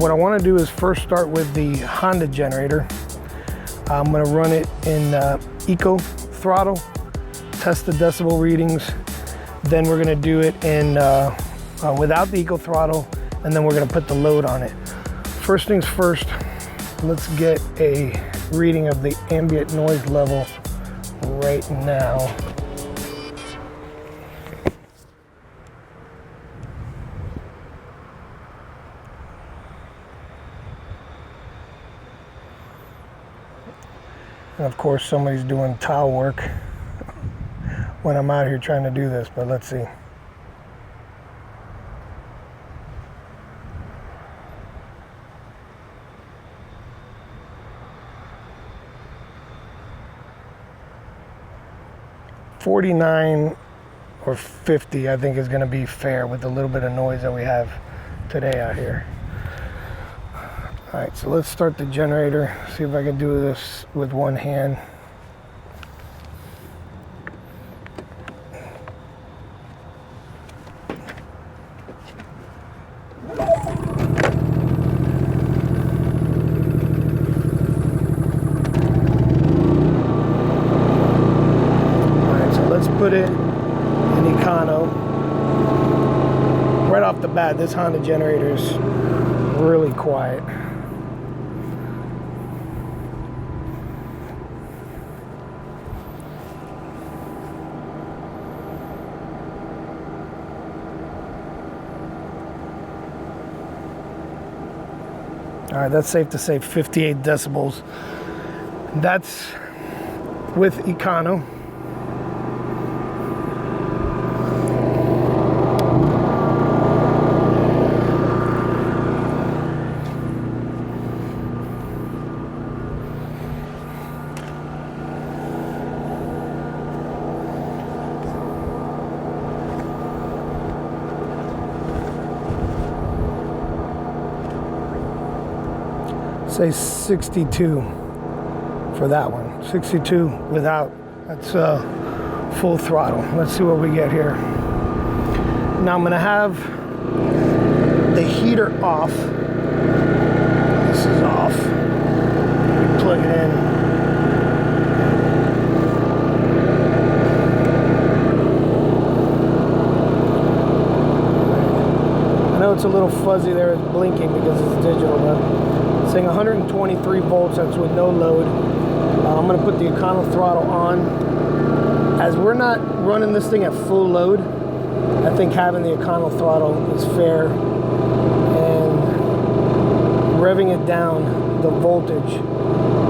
what I want to do is first start with the Honda generator. I'm going to run it in eco throttle, test the decibel readings. Then we're going to do it in without the eco throttle, and then we're going to put the load on it. First things first, let's get a reading of the ambient noise level right now. And of course somebody's doing tile work when I'm out here trying to do this, but let's see. $49 or $50 I think is going to be fair with the little bit of noise that we have today out here. All right, so let's start the generator, see if I can do this with one hand. Put it in econo. Right off the bat, this Honda generator is really quiet. All right, that's safe to say 58 decibels. That's with econo. Say 62 for that one. 62 without. That's full throttle. Let's see what we get here. Now I'm gonna have the heater off. This is off. Plug it in. I know it's a little fuzzy there, it's blinking because it's digital, but saying 123 volts, that's with no load. I'm gonna put the econo throttle on. As we're not running this thing at full load, I think having the econo throttle is fair. And revving it down, the voltage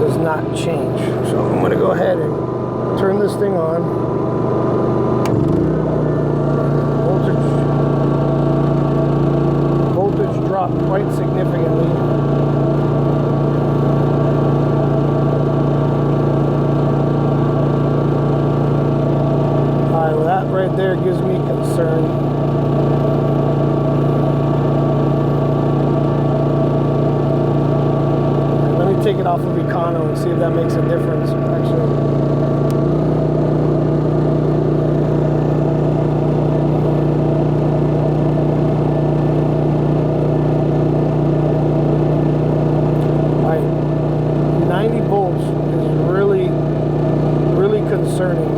does not change. So I'm gonna go ahead and turn this thing on. Voltage dropped quite significantly. Right there gives me concern. Let me take it off of econo and see if that makes a difference. Actually. Right. 90 volts is really concerning me.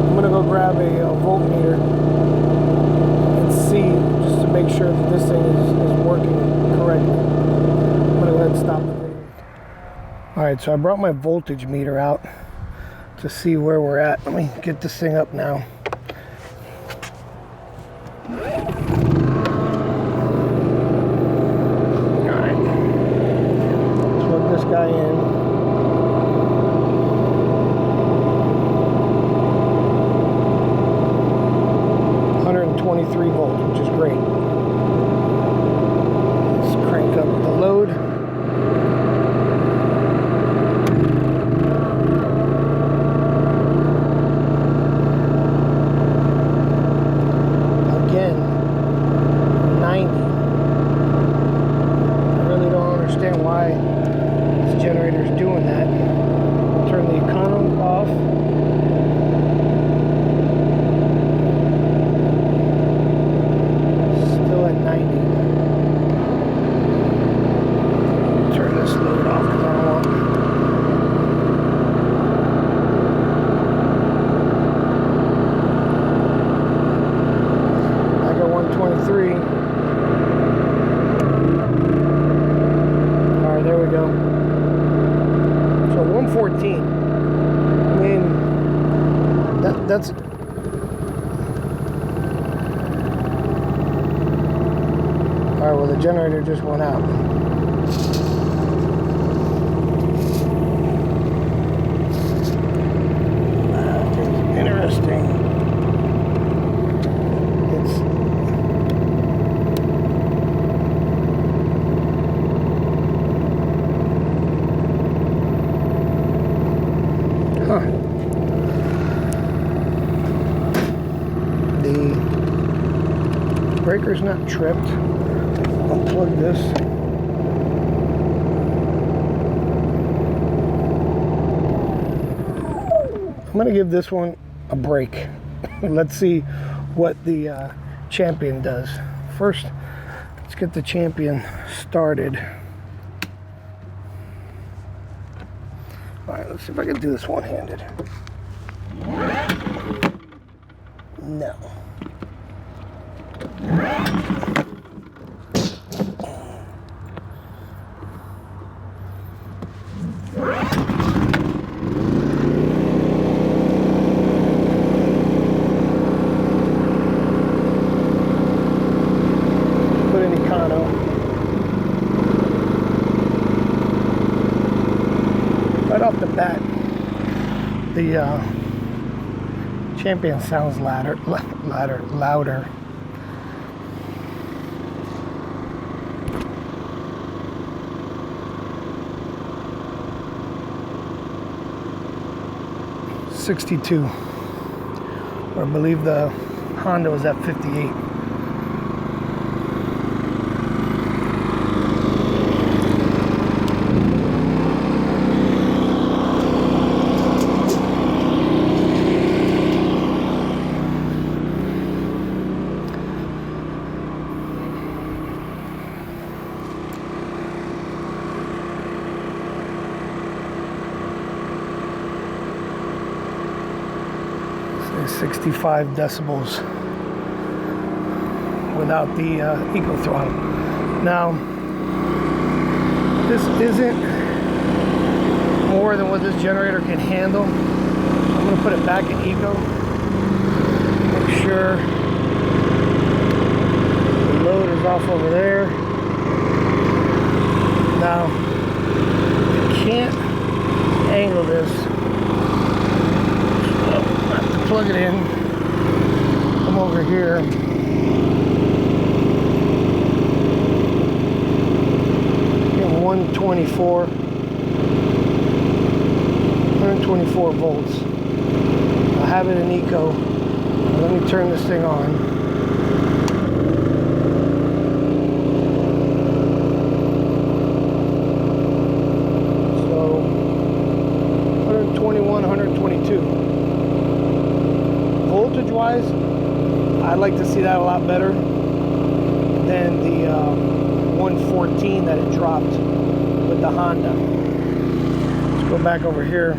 I'm gonna go grab a voltmeter and see, just to make sure that this thing is working correctly. I'm gonna go ahead and stop the video. All right, so I brought my voltage meter out to see where we're at. Let me get this thing up now. All right, plug this guy in. 23 volts, which is great. Let's crank up the load. Again, 90. I really don't understand why this generator is doing that. Turn the econo off. that's... Alright, well the generator just went out. That is interesting. It's... Huh. The breaker's not tripped. Unplug this. I'm going to give this one a break. Let's see what the Champion does. First, let's get the Champion started. All right, let's see if I can do this one-handed. No. Right off the bat, the Champion sounds louder. 62. Or I believe the Honda was at 58. Say 65 decibels without the eco throttle. Now, this isn't more than what this generator can handle. I'm going to put it back in eco. Make sure the load is off over there. Now, I can't angle this. Plug it in, come over here, 124 volts. I have it in eco. Let me turn this thing on. So 121, 122. Voltage wise, I'd like to see that a lot better than the 114 that it dropped with the Honda. Let's go back over here.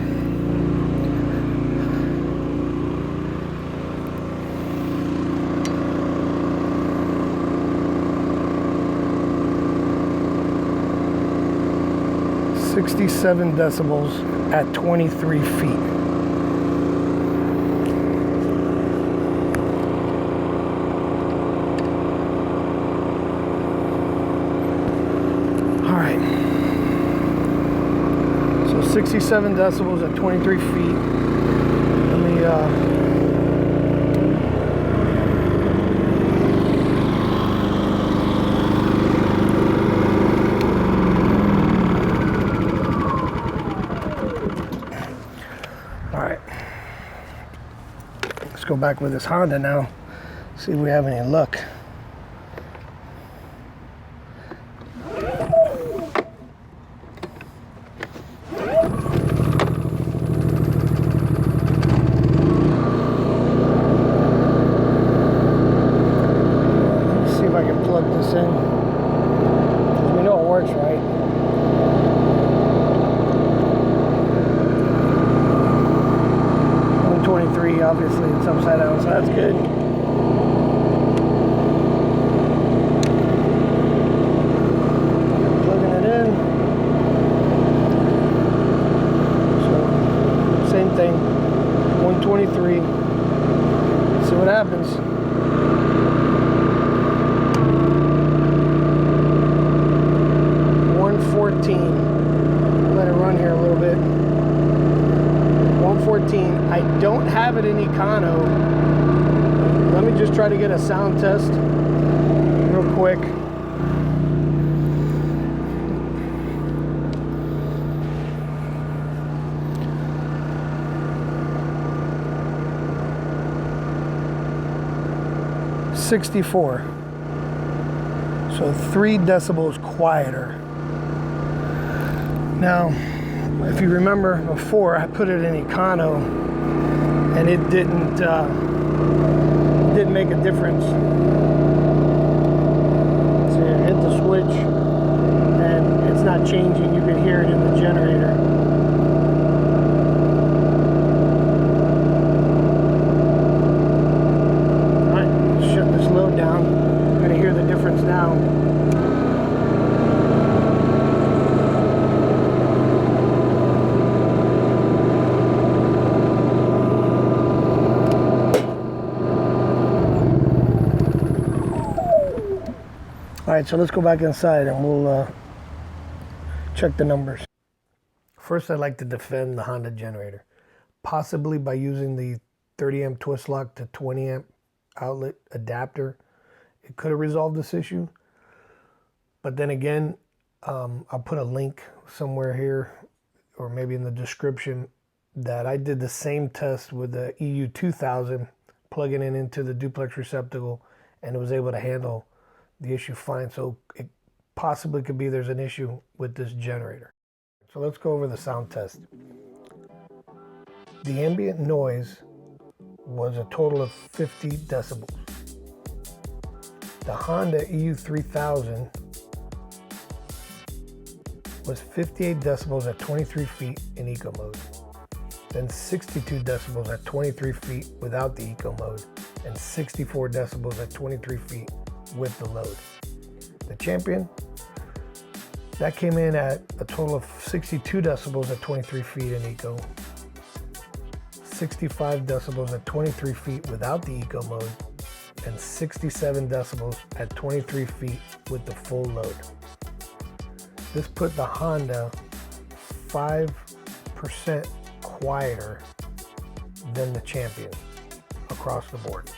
.67 decibels at 23 feet. All right, so 67 decibels at 23 feet. Let me all right, let's go back with this Honda now, see if we have any luck. Plug this in. We know it works, right? .123, obviously it's upside down, so that's good. Plugging it in. So same thing. 123. happens. Let it run here a little bit. 114. I don't have it in econo. Let me just try to get a sound test real quick. .64. So 3 decibels quieter. Now, if you remember before, I put it in econo, and it didn't make a difference. So you hit the switch, and it's not changing. You can hear it in the generator. All right, shut this load down. You're going to hear the difference now. All right, so let's go back inside and we'll check the numbers. First, I'd like to defend the Honda generator, possibly by using the 30 amp twist lock to 20 amp outlet adapter. It could have resolved this issue, but then again, I'll put a link somewhere here or maybe in the description that I did the same test with the EU3000, plugging it into the duplex receptacle, and it was able to handle the issue fine. So it possibly could be there's an issue with this generator. So let's go over the sound test. The ambient noise was a total of 50 decibels. The Honda EU3000 was 58 decibels at 23 feet in eco mode, then 62 decibels at 23 feet without the eco mode, and 64 decibels at 23 feet with the load. The Champion, that came in at a total of 62 decibels at 23 feet in eco, 65 decibels at 23 feet without the eco mode, and 67 decibels at 23 feet with the full load. This put the Honda 5% quieter than the Champion across the board.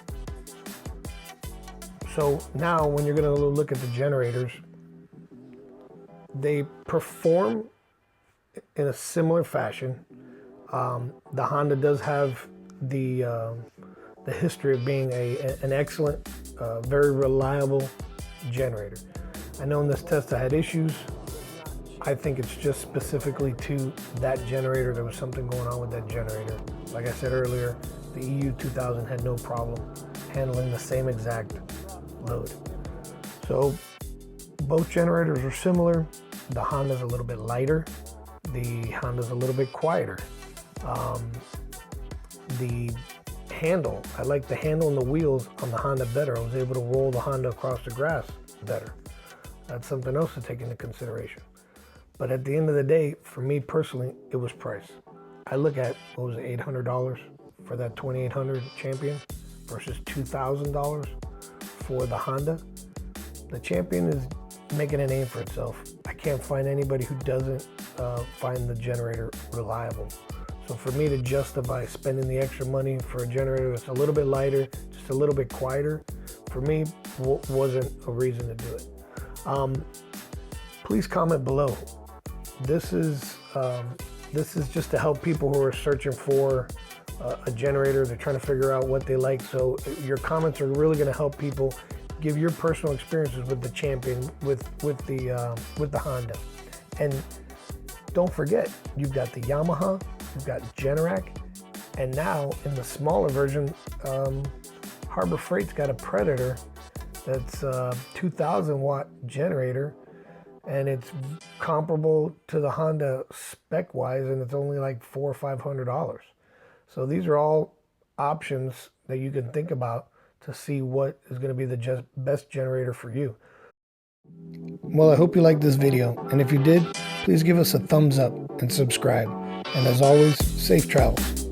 So now when you're going to look at the generators, they perform in a similar fashion. The Honda does have the history of being an excellent, very reliable generator. I know in this test I had issues. I think it's just specifically to that generator. There was something going on with that generator. Like I said earlier, the EU3000 had no problem handling the same exact load. So both generators are similar. The Honda's a little bit lighter. The Honda's a little bit quieter. The handle, I like the handle and the wheels on the Honda better. I was able to roll the Honda across the grass better. That's something else to take into consideration. But at the end of the day, for me personally, it was price. I look at, what was it, $800 for that 2800 Champion versus $2,000 for the Honda. The Champion is making a name for itself. I can't find anybody who doesn't find the generator reliable. So for me to justify spending the extra money for a generator that's a little bit lighter, just a little bit quieter, for me wasn't a reason to do it. Please comment below. This is just to help people who are searching for a generator. They're trying to figure out what they like. So your comments are really going to help people give your personal experiences with the Champion, with the Honda. And don't forget, you've got the Yamaha, you've got Generac, and now in the smaller version, Harbor Freight's got a Predator that's a 2,000 watt generator, and it's comparable to the Honda spec wise, and it's only like $400 or $500. So these are all options that you can think about to see what is going to be the best generator for you. Well, I hope you liked this video, and if you did, please give us a thumbs up and subscribe. And as always, safe travels.